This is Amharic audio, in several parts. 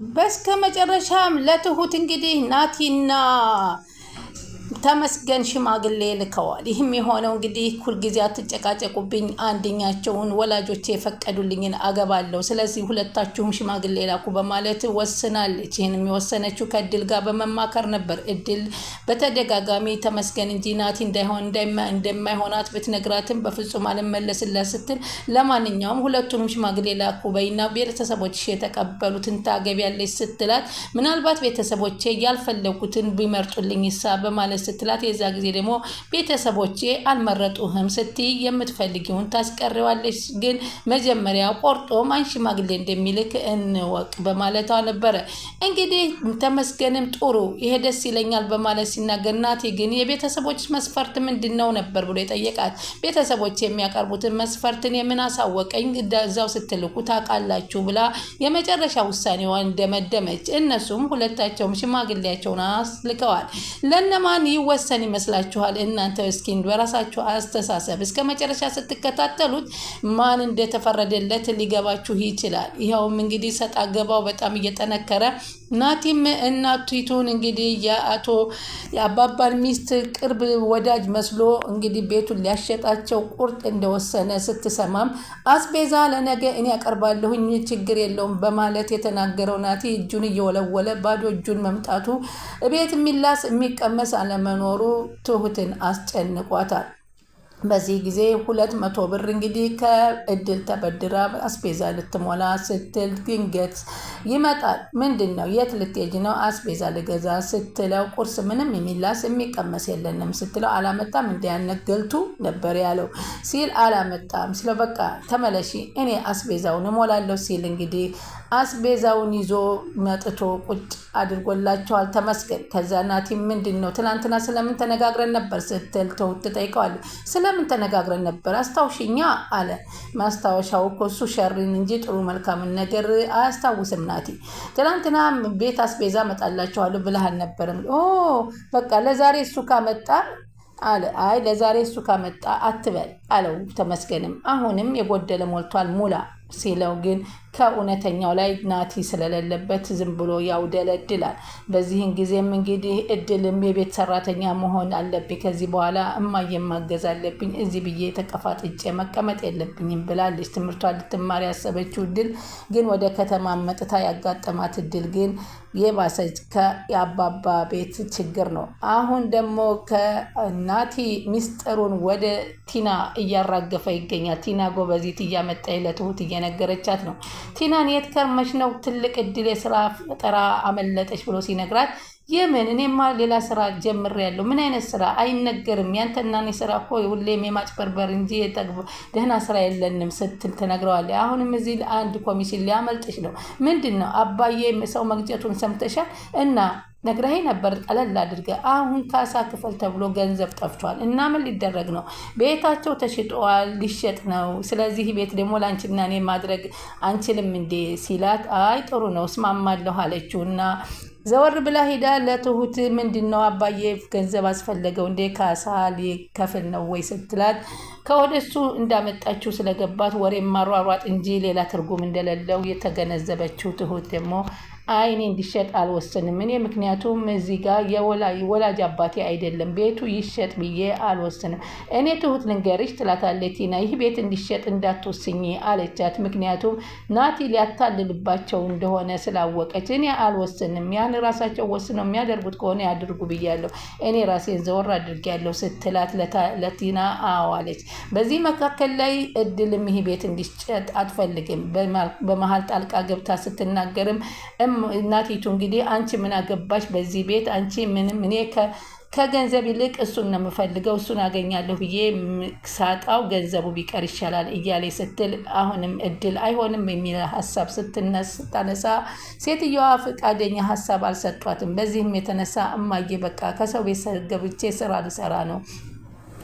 በስከ መጨረሻም ለትሁት እንግዲህ ናቲና ተመስገን ሽማግሌ ልከዋል። ይህም የሆነው እንግዲህ ሁልጊዜ አትጨቃጨቁብኝ፣ አንደኛቸውን ወላጆቼ የፈቀዱልኝን አገባለሁ፣ ስለዚህ ሁለታችሁም ሽማግሌ ላኩ በማለት ወስናለች። ይህንም የወሰነችው ከእድል ጋር በመማከር ነበር። እድል በተደጋጋሚ ተመስገን እንጂ ናቲ እንደማይሆናት ብትነግራትም በፍጹም አልመለስላት ስትል ለማንኛውም ሁለቱንም ሽማግሌ ላኩ በይና ቤተሰቦች የተቀበሉትን ታገቢያለች ስትላት ምናልባት ቤተሰቦቼ ያልፈለጉትን ቢመርጡልኝ ይሳ በማለት ስትላት የዛ ጊዜ ደግሞ ቤተሰቦቼ አልመረጡህም ስትይ የምትፈልጊውን ታስቀሪዋለች፣ ግን መጀመሪያ ቆርጦ ማን ሽማግሌ እንደሚልክ እንወቅ በማለቷ ነበረ። እንግዲህ ተመስገንም ጥሩ ይሄ ደስ ይለኛል በማለት ሲናገር ናቲ ግን የቤተሰቦች መስፈርት ምንድን ነው ነበር ብሎ የጠየቃት። ቤተሰቦች የሚያቀርቡትን መስፈርትን የምን አሳወቀኝ እዛው ስትልኩ ታውቃላችሁ ብላ የመጨረሻ ውሳኔዋን እንደመደመች። እነሱም ሁለታቸውም ሽማግሌያቸውን አስልከዋል። ለነማን ይወሰን ይመስላችኋል? እናንተ እስኪ በራሳችሁ አስተሳሰብ እስከ መጨረሻ ስትከታተሉት ማን እንደተፈረደለት ሊገባችሁ ይችላል። ይኸውም እንግዲህ ሰጣ ገባው በጣም እየጠነከረ ናቲም እናቲቱን እንግዲህ የአባባን ሚስት ቅርብ ወዳጅ መስሎ እንግዲህ ቤቱን ሊያሸጣቸው ቁርጥ እንደወሰነ ስትሰማም አስቤዛ ለነገ እኔ ያቀርባለሁኝ ችግር የለውም በማለት የተናገረው ናቲ እጁን እየወለወለ ባዶ እጁን መምጣቱ ቤት የሚላስ የሚቀመስ አለመኖሩ ትሁትን አስጨንቋታል። በዚህ ጊዜ 200 ብር እንግዲህ ከእድል ተበድራ አስቤዛ ልትሞላ ስትል ድንገት ይመጣል። ምንድን ነው የት ልትሄጂ ነው? አስቤዛ ልገዛ ስትለው ቁርስ ምንም የሚላስ የሚቀመስ የለንም ስትለው አላመጣም እንዲያነገልቱ ነበር ያለው ሲል አላመጣም ሲለው በቃ ተመለሺ እኔ አስቤዛውን እሞላለሁ ሲል እንግዲህ አስቤዛውን ይዞ መጥቶ ቁጭ አድርጎላቸዋል ተመስገን። ከዛ ናቲ ምንድን ነው ትናንትና ስለምን ተነጋግረን ነበር ስትል ትሁት ትጠይቀዋለች። ስለምን ተነጋግረን ነበር አስታውሽኛ አለ። ማስታወሻው እኮ እሱ ሸሪን እንጂ ጥሩ መልካምን ነገር አያስታውስም ናቲ። ትናንትና ቤት አስቤዛ መጣላቸዋለሁ ብለህ አልነበረም? ኦ በቃ ለዛሬ እሱ ካመጣ አለ። አይ ለዛሬ እሱ ካመጣ አትበል አለው ተመስገንም። አሁንም የጎደለ ሞልቷል ሙላ ሲለው ግን ከእውነተኛው ላይ ናቲ ስለሌለበት ዝም ብሎ ያውደለድላል። በዚህን ጊዜም እንግዲህ እድልም የቤት ሰራተኛ መሆን አለብኝ ከዚህ በኋላ እማዬ ማገዝ አለብኝ እዚህ ብዬ ተቀፋጥጬ መቀመጥ የለብኝም ብላለች። ትምህርቷን ልትማር ያሰበችው እድል ግን ወደ ከተማ መጥታ ያጋጠማት እድል ግን የባሰች ከአባባ ቤት ችግር ነው። አሁን ደግሞ ከናቲ ሚስጥሩን ወደ ቲና እያራገፈ ይገኛል። ቲና ጎበዚት እያመጣ ለትሁት እየነገረቻት ነው። ቲናን የት ከርመሽ ነው ትልቅ እድል የስራ ፈጠራ አመለጠች ብሎ ሲነግራት የምን እኔማ ሌላ ስራ ጀምሬያለሁ። ምን አይነት ስራ አይነገርም፣ ያንተና እኔ ስራ እኮ ሁሌም የማጭበርበር እንጂ ደህና ስራ የለንም ስትል ትነግረዋለች። አሁንም እዚህ አንድ ኮሚሽን ሊያመልጥሽ ነው። ምንድን ነው? አባዬ ሰው መግጨቱን ሰምተሻል እና ነግረኸኝ ነበር ቀለል አድርገ። አሁን ካሳ ክፈል ተብሎ ገንዘብ ጠፍቷል እና ምን ሊደረግ ነው? ቤታቸው ተሽጧል፣ ሊሸጥ ነው። ስለዚህ ቤት ደግሞ ላንቺና እኔ ማድረግ አንችልም እንዴ ሲላት አይ ጥሩ ነው እስማማለሁ አለችው እና ዘወር ብላ ሄዳ ለትሁት ምንድን ነው አባዬ ገንዘብ አስፈለገው እንዴ ካሳ ሊከፍል ነው ወይ ስትላት ከወደሱ እንዳመጣችው ስለገባት ወሬ ማሯሯጥ እንጂ ሌላ ትርጉም እንደሌለው የተገነዘበችው ትሁት ደግሞ አይኔ እንዲሸጥ አልወስንም እኔ ምክንያቱም እዚህ ጋር የወላጅ አባቴ አይደለም ቤቱ ይሸጥ ብዬ አልወስንም። እኔ ትሁት ልንገርሽ ትላታለች ቲና ይህ ቤት እንዲሸጥ እንዳትወስኝ አለቻት። ምክንያቱም ናቲ ሊያታልልባቸው እንደሆነ ስላወቀች እኔ አልወስንም ያን ራሳቸው ወስነው የሚያደርጉት ከሆነ ያድርጉ ብያለሁ እኔ ራሴን ዘወር አድርጌያለሁ ስትላት ለቲና አዋለች። በዚህ መካከል ላይ እድልም ይህ ቤት እንዲሸጥ አትፈልግም። በመሀል ጣልቃ ገብታ ስትናገርም እናቲቱ እንግዲህ አንቺ ምን አገባሽ በዚህ ቤት አንቺ ምንም እኔ ከገንዘብ ይልቅ እሱን ነው የምፈልገው እሱን አገኛለሁ ብዬ ሳጣው ገንዘቡ ቢቀር ይሻላል እያለ ስትል አሁንም እድል አይሆንም የሚል ሀሳብ ስታነሳ ሴትዮዋ ፈቃደኛ ሀሳብ አልሰጧትም። በዚህም የተነሳ እማዬ በቃ ከሰው ቤት ገብቼ ስራ ልሰራ ነው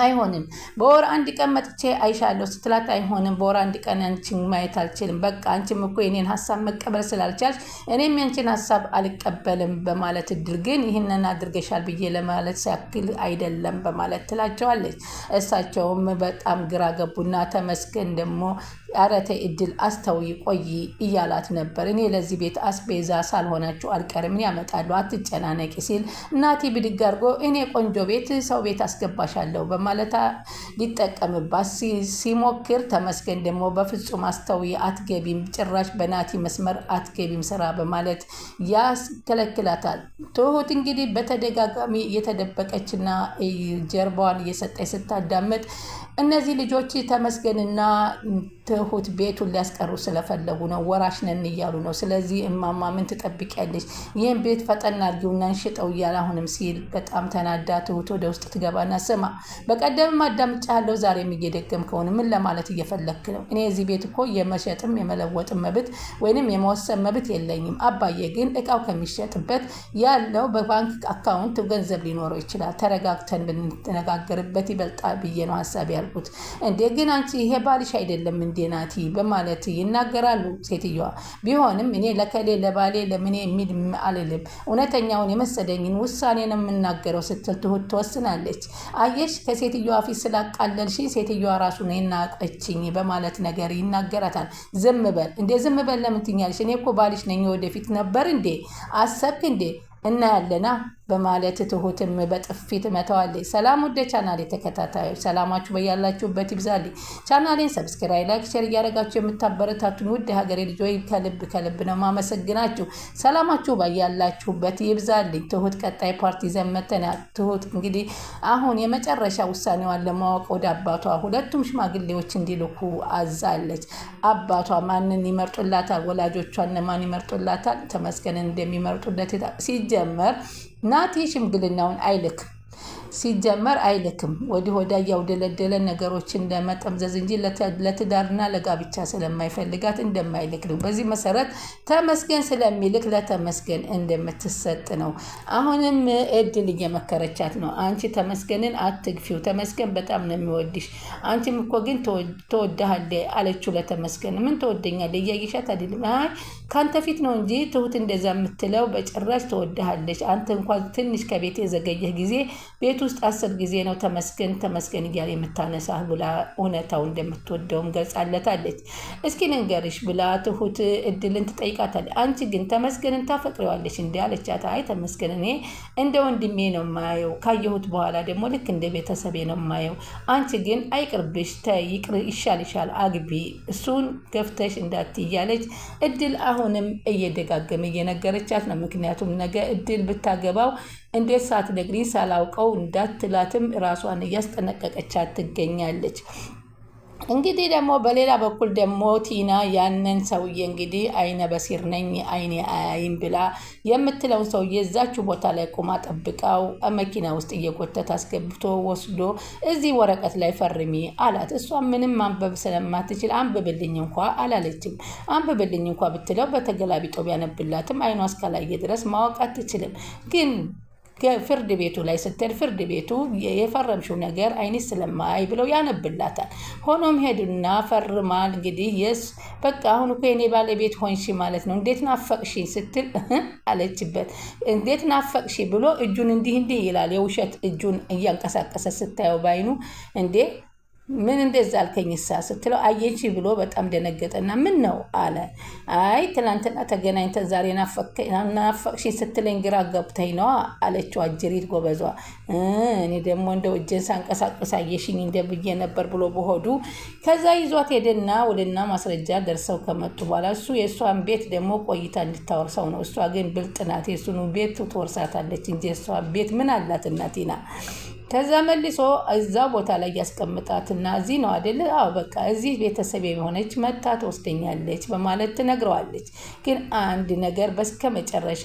አይሆንም በወር አንድ ቀን መጥቼ አይሻለሁ ስትላት አይሆንም በወር አንድ ቀን አንቺን ማየት አልችልም በቃ አንቺም እኮ የኔን ሀሳብ መቀበል ስላልቻልሽ እኔም ያንቺን ሀሳብ አልቀበልም በማለት እድል ግን ይህንን አድርገሻል ብዬ ለማለት ሲያክል አይደለም በማለት ትላቸዋለች። እሳቸውም በጣም ግራ ገቡና ተመስገን ደግሞ አረተ እድል አስተውይ ቆይ እያላት ነበር። እኔ ለዚህ ቤት አስቤዛ ሳልሆናችሁ አልቀርም ያመጣለሁ አትጨናነቂ ሲል ናቲ ብድግ አድርጎ እኔ ቆንጆ ቤት ሰው ቤት አስገባሻለሁ በማለት ሊጠቀምባት ሲሞክር ተመስገን ደግሞ በፍጹም አስተውይ አትገቢም፣ ጭራሽ በናቲ መስመር አትገቢም ስራ በማለት ያስከለክላታል። ትሁት እንግዲህ በተደጋጋሚ እየተደበቀችና ጀርባዋን እየሰጠች ስታዳመጥ እነዚህ ልጆች ተመስገንና ትሁት ቤቱን ሊያስቀሩ ስለፈለጉ ነው፣ ወራሽ ነን እያሉ ነው። ስለዚህ እማማ ምን ትጠብቂያለሽ? ይህን ቤት ፈጠን አድርጊውና እንሽጠው እያለ አሁንም ሲል በጣም ተናዳ ትሁት ወደ ውስጥ ትገባና ስማ፣ በቀደም አዳምጫለሁ፣ ዛሬም እየደገም ከሆነ ምን ለማለት እየፈለክ ነው? እኔ እዚህ ቤት እኮ የመሸጥም የመለወጥም መብት ወይንም የመወሰን መብት የለኝም። አባዬ ግን እቃው ከሚሸጥበት ያለው በባንክ አካውንት ገንዘብ ሊኖረው ይችላል። ተረጋግተን ብንነጋገርበት ይበልጣል ብዬ ነው ሀሳብ ያልኩት። እንዴ ግን አንቺ ይሄ ባልሽ አይደለም እንዴ ናቲ በማለት ይናገራሉ ሴትዮዋ። ቢሆንም እኔ ለከሌ ለባሌ ለምኔ የሚል አልልም፣ እውነተኛውን የመሰለኝን ውሳኔ ነው የምናገረው ስትል ትሁት ትወስናለች። አየሽ ከሴትዮዋ ፊት ስላቃለልሽ ሴትዮዋ ራሱ ነው የናቀችኝ በማለት ነገር ይናገራታል። ዝም በል እንዴ ዝም በል ለምን ትኛለሽ? እኔ እኮ ባልሽ ነኝ፣ ወደፊት ነበር እንዴ አሰብክ እንዴ እናያለና በማለት ትሁትም በጥፊ ትመታዋለች። ሰላም ወደ ቻናሌ ተከታታዮች ሰላማችሁ በያላችሁበት ይብዛልኝ። ቻናሌን ሰብስክራይብ፣ ላይክ፣ ሼር እያደረጋችሁ የምታበረታቱን ውድ ሀገሬ ልጆች ከልብ ነው ማመሰግናችሁ። ሰላማችሁ በያላችሁበት ይብዛልኝ። ትሁት ቀጣይ ፓርቲ ዘመተናል። ትሁት እንግዲህ አሁን የመጨረሻ ውሳኔዋን ለማወቅ ወደ አባቷ ሁለቱም ሽማግሌዎች እንዲልኩ አዛለች። አባቷ ማንን ይመርጡላታል? ወላጆቿን ማን ይመርጡላታል? ተመስገንን እንደሚመርጡለት ሲጀመር ናቲ ሽምግልናውን አይልክም ወዲህ ወዲያ ያውደለደለ ነገሮችን ለመጠምዘዝ እንጂ ለትዳርና ለጋብቻ ስለማይፈልጋት እንደማይልክ ነው። በዚህ መሰረት ተመስገን ስለሚልክ ለተመስገን እንደምትሰጥ ነው። አሁንም እድል እየመከረቻት ነው። አንቺ ተመስገንን አትግፊው፣ ተመስገን በጣም ነው የሚወድሽ፣ አንቺም እኮ ግን ተወዳሃለች አለችው ለተመስገን። ምን ተወደኛለች እያየሻት አይደለም? አይ ካንተ ፊት ነው እንጂ ትሁት እንደዛ የምትለው በጭራሽ ተወዳሃለች። አንተ እንኳን ትንሽ ከቤት የዘገየህ ጊዜ ቤት ውስጥ 10 ጊዜ ነው ተመስገን እያለ የምታነሳህ ብላ እውነታው እንደምትወደውም ገልጻለታለች። እስኪ ንገርሽ ብላ ትሁት እድልን ትጠይቃታለች። አንቺ ግን ተመስገንን ታፈቅሪዋለሽ እንዴ አለቻት። አይ ተመስገን እኔ እንደ ወንድሜ ነው የማየው፣ ካየሁት በኋላ ደግሞ ልክ እንደ ቤተሰቤ ነው የማየው። አንቺ ግን አይቅርብሽ፣ ይሻልሻል፣ አግቢ፣ እሱን ገፍተሽ እንዳትያለች እድል አሁንም እየደጋገመ እየነገረቻት ነው። ምክንያቱም ነገ እድል ብታገባው እንዴት ሳትነግሪኝ ሳላውቀው እንዳትላትም ራሷን እያስጠነቀቀቻት ትገኛለች። እንግዲህ ደግሞ በሌላ በኩል ደግሞ ቲና ያንን ሰውዬ እንግዲህ አይነ በሲር ነኝ አይኔ አያይም ብላ የምትለውን ሰውዬ እዛችሁ ቦታ ላይ ቆማ ጠብቃው መኪና ውስጥ እየጎተተ አስገብቶ ወስዶ እዚህ ወረቀት ላይ ፈርሚ አላት። እሷ ምንም ማንበብ ስለማትችል አንብብልኝ እንኳ አላለችም። አንብብልኝ እንኳ ብትለው በተገላቢጦ ቢያነብላትም አይኗ እስካላየ ድረስ ማወቅ አትችልም። ግን ፍርድ ቤቱ ላይ ስትል ፍርድ ቤቱ የፈረምሽው ነገር አይንሽ ስለማይ ብለው ያነብላታል። ሆኖም ሄዱና ፈርማል። እንግዲህ የስ በቃ አሁን እኮ የኔ ባለቤት ሆንሽ ማለት ነው፣ እንዴት ናፈቅሽ ስትል አለችበት። እንዴት ናፈቅሽ ብሎ እጁን እንዲህ ይላል። የውሸት እጁን እያንቀሳቀሰ ስታየው ባይኑ እንዴ ምን እንደዛ አልከኝ ስትለው አየች ብሎ በጣም ደነገጠና ምን ነው አለ። አይ ትናንትና ተገናኝተን ዛሬ ናፈቅሽ ስትለኝ ግራ ገብተኝ ነው አለችው። አጅሪት ጎበዟ። እኔ ደግሞ እንደው እጄን ሳንቀሳቀስ አየሽኝ እንደብዬ ነበር ብሎ በሆዱ ከዛ ይዟት ሄደና ወደና ማስረጃ ደርሰው ከመጡ በኋላ እሱ የእሷን ቤት ደግሞ ቆይታ እንድታወርሰው ነው። እሷ ግን ብልጥ ናት፣ የእሱን ቤት ትወርሳታለች እንጂ እሷ ቤት ምን አላት እናቲና። ከዛ መልሶ እዛ ቦታ ላይ ያስቀምጣትና እዚህ ነው አይደል? አዎ በቃ እዚህ ቤተሰብ የሆነች መታ ትወስደኛለች በማለት ትነግረዋለች። ግን አንድ ነገር በስከ መጨረሻ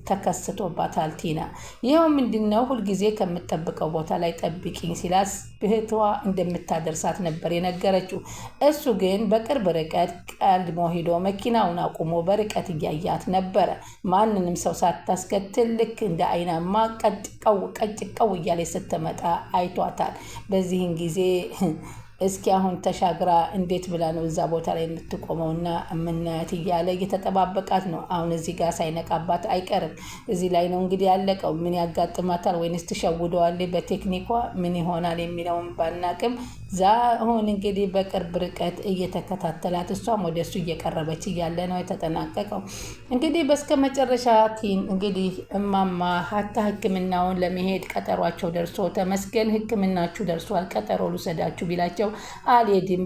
ተከስቶባታል ቲና። ይኸው ምንድነው? ሁልጊዜ ከምጠብቀው ቦታ ላይ ጠብቂኝ ሲላስ እህቷ እንደምታደርሳት ነበር የነገረችው። እሱ ግን በቅርብ ርቀት ቀድሞ ሄዶ መኪናውን አቁሞ በርቀት እያያት ነበረ። ማንንም ሰው ሳታስከትል ልክ እንደ አይናማ ቀጭቀው እያለ ስትመጣ አይቷታል። በዚህን ጊዜ እስኪ አሁን ተሻግራ እንዴት ብላ ነው እዛ ቦታ ላይ የምትቆመውና የምናያት እያለ እየተጠባበቃት ነው። አሁን እዚህ ጋር ሳይነቃባት አይቀርም። እዚህ ላይ ነው እንግዲህ ያለቀው። ምን ያጋጥማታል ወይንስ ትሸውደዋለች በቴክኒኳ ምን ይሆናል የሚለውን ባናቅም አሁን እንግዲህ በቅርብ ርቀት እየተከታተላት እሷም ወደ እሱ እየቀረበች እያለ ነው የተጠናቀቀው። እንግዲህ በስከ መጨረሻ ቲን እንግዲህ እማማ ሀታ ሕክምናውን ለመሄድ ቀጠሯቸው ደርሶ ተመስገን ሕክምናችሁ ደርሷል ቀጠሮ ልውሰዳችሁ ቢላቸው አልሄድም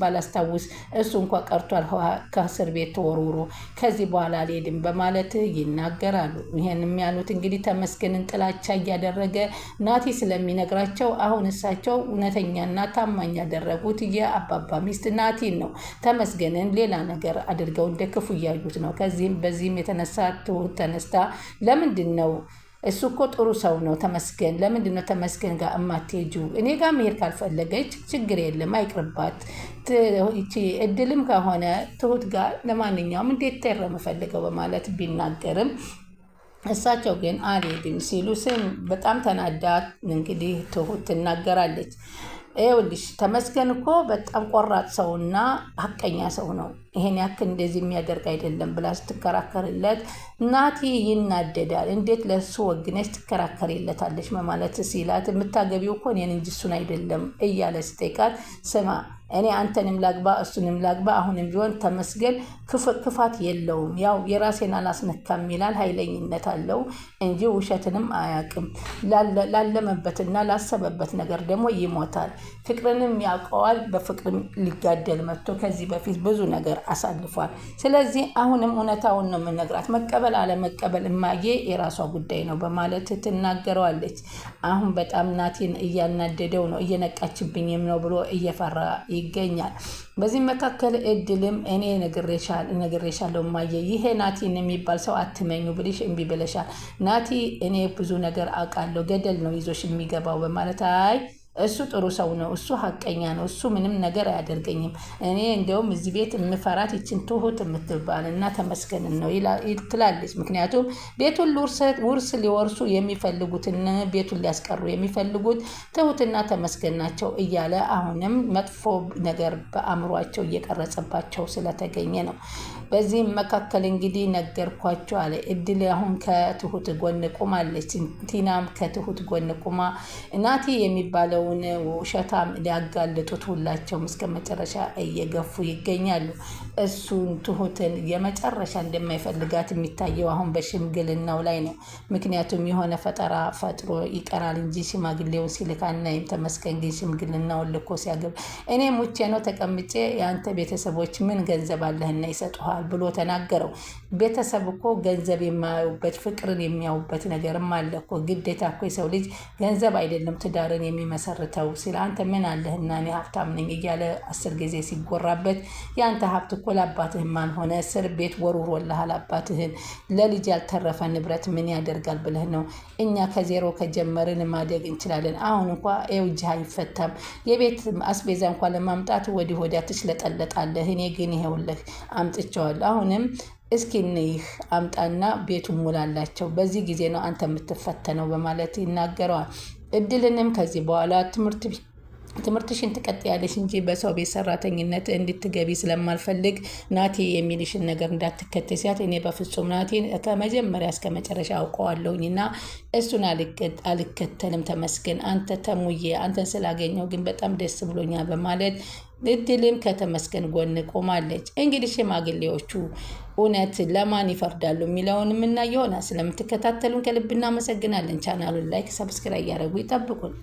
ባላስታውስ እሱ እንኳ ቀርቷል ከእስር ቤት ተወርውሮ ከዚህ በኋላ አልሄድም በማለት ይናገራሉ። ይህን የሚያሉት እንግዲህ ተመስገንን ጥላቻ እያደረገ ናቲ ስለሚነግራቸው አሁን እሳቸው እውነተኛና ታማኝ ያደረጉት የአባባ ሚስት ናቲን ነው። ተመስገንን ሌላ ነገር አድርገው እንደ ክፉ እያዩት ነው። በዚህም የተነሳ ትሁት ተነስታ ለምንድን ነው እሱ እኮ ጥሩ ሰው ነው ተመስገን፣ ለምንድን ነው ተመስገን ጋር እማትሄጂው? እኔ ጋር መሄድ ካልፈለገች ችግር የለም አይቅርባት። ይቺ እድልም ከሆነ ትሁት ጋር ለማንኛውም እንዴት ተረ የምፈልገው በማለት ቢናገርም እሳቸው ግን አልሄድም ሲሉ በጣም ተናዳ እንግዲህ ትሁት ትናገራለች። ይኸውልሽ ተመስገን እኮ በጣም ቆራጥ ሰውና ሀቀኛ ሰው ነው፣ ይሄን ያክል እንደዚህ የሚያደርግ አይደለም ብላ ስትከራከርለት ናቲ ይናደዳል። እንዴት ለሱ ወግነሽ ትከራከሪለታለሽ በማለት ሲላት የምታገቢው እኮ እኔን እንጂ እሱን አይደለም እያለ ስጠይቃት ስማ እኔ አንተንም ላግባ እሱንም ላግባ አሁንም ቢሆን ተመስገን ክፋት የለውም፣ ያው የራሴን አላስነካም ይላል፣ ኃይለኝነት አለው እንጂ ውሸትንም አያውቅም። ላለመበትና ላሰበበት ነገር ደግሞ ይሞታል። ፍቅርንም ያውቀዋል። በፍቅርም ሊጋደል መጥቶ ከዚህ በፊት ብዙ ነገር አሳልፏል። ስለዚህ አሁንም እውነታውን ነው የምነግራት፣ መቀበል አለመቀበል እማዬ የራሷ ጉዳይ ነው በማለት ትናገረዋለች። አሁን በጣም ናቲን እያናደደው ነው፣ እየነቃችብኝም ነው ብሎ እየፈራ ይገኛል። በዚህ መካከል እድልም እኔ ነግሬሻለሁ እማዬ፣ ይሄ ናቲን የሚባል ሰው አትመኙ ብልሽ እምቢ ብለሻል። ናቲ እኔ ብዙ ነገር አውቃለሁ፣ ገደል ነው ይዞሽ የሚገባው በማለት አይ እሱ ጥሩ ሰው ነው፣ እሱ ሀቀኛ ነው፣ እሱ ምንም ነገር አያደርገኝም። እኔ እንደውም እዚህ ቤት የምፈራት ይችን ትሁት የምትባል እና ተመስገንን ነው ትላለች። ምክንያቱም ቤቱን ውርስ ሊወርሱ የሚፈልጉትን ቤቱን ሊያስቀሩ የሚፈልጉት ትሁትና ተመስገን ናቸው እያለ አሁንም መጥፎ ነገር በአእምሯቸው እየቀረጸባቸው ስለተገኘ ነው። በዚህም መካከል እንግዲህ ነገርኳቸው አለ እድል አሁን ከትሁት ጎን ቁማለች። ቲናም ከትሁት ጎን ቁማ ናቲ የሚባለው ውሸታም ሊያጋልጡት ሁላቸውም እስከ መጨረሻ እየገፉ ይገኛሉ። እሱን ትሁትን የመጨረሻ እንደማይፈልጋት የሚታየው አሁን በሽምግልናው ላይ ነው። ምክንያቱም የሆነ ፈጠራ ፈጥሮ ይቀራል እንጂ ሽማግሌውን ሲልካና ተመስገን ግን ሽምግልናውን ልኮ ሲያገብ እኔ ሙቼ ነው ተቀምጬ የአንተ ቤተሰቦች ምን ገንዘብ አለህና ይሰጡሃል ብሎ ተናገረው። ቤተሰብ እኮ ገንዘብ የማያዩበት ፍቅርን የሚያዩበት ነገርም አለ እኮ። ግዴታ እኮ የሰው ልጅ ገንዘብ አይደለም ትዳርን የሚመሰርተው ሲል አንተ ምን አለህና እኔ ሀብታም ነኝ እያለ 10 ጊዜ ሲጎራበት የአንተ ሀብት እኮ ለአባትህ ማን ሆነ እስር ቤት ወርውሮልሃል አባትህን። ለልጅ ያልተረፈ ንብረት ምን ያደርጋል ብለህ ነው? እኛ ከዜሮ ከጀመርን ማደግ እንችላለን። አሁን እንኳ እጅህ አይፈታም። የቤት አስቤዛ እንኳ ለማምጣት ወዲህ ወዲያ ትሽለጠለጣለህ። እኔ ግን ይሄውልህ አምጥቼዋለሁ። አሁንም እስኪ እንይህ አምጣና ቤቱን ሙላላቸው። በዚህ ጊዜ ነው አንተ የምትፈተነው በማለት ይናገረዋል። እድልንም ከዚህ በኋላ ትምህርትሽን ትቀጥያለሽ እንጂ በሰው ቤት ሰራተኝነት እንድትገቢ ስለማልፈልግ ናቲ የሚልሽን ነገር እንዳትከተሲያት። እኔ በፍጹም ናቲን ከመጀመሪያ እስከ መጨረሻ አውቀዋለሁኝና እሱን አልከተልም። ተመስገን አንተ ተሙዬ አንተን ስላገኘው ግን በጣም ደስ ብሎኛል በማለት እድልም ከተመስገን ጎን ቆማለች። እንግዲህ ሽማግሌዎቹ እውነት ለማን ይፈርዳሉ የሚለውን የምናየው ይሆናል። ስለምትከታተሉን ከልብ እናመሰግናለን። ቻናሉን ላይክ፣ ሰብስክራይብ ያደረጉ ይጠብቁን።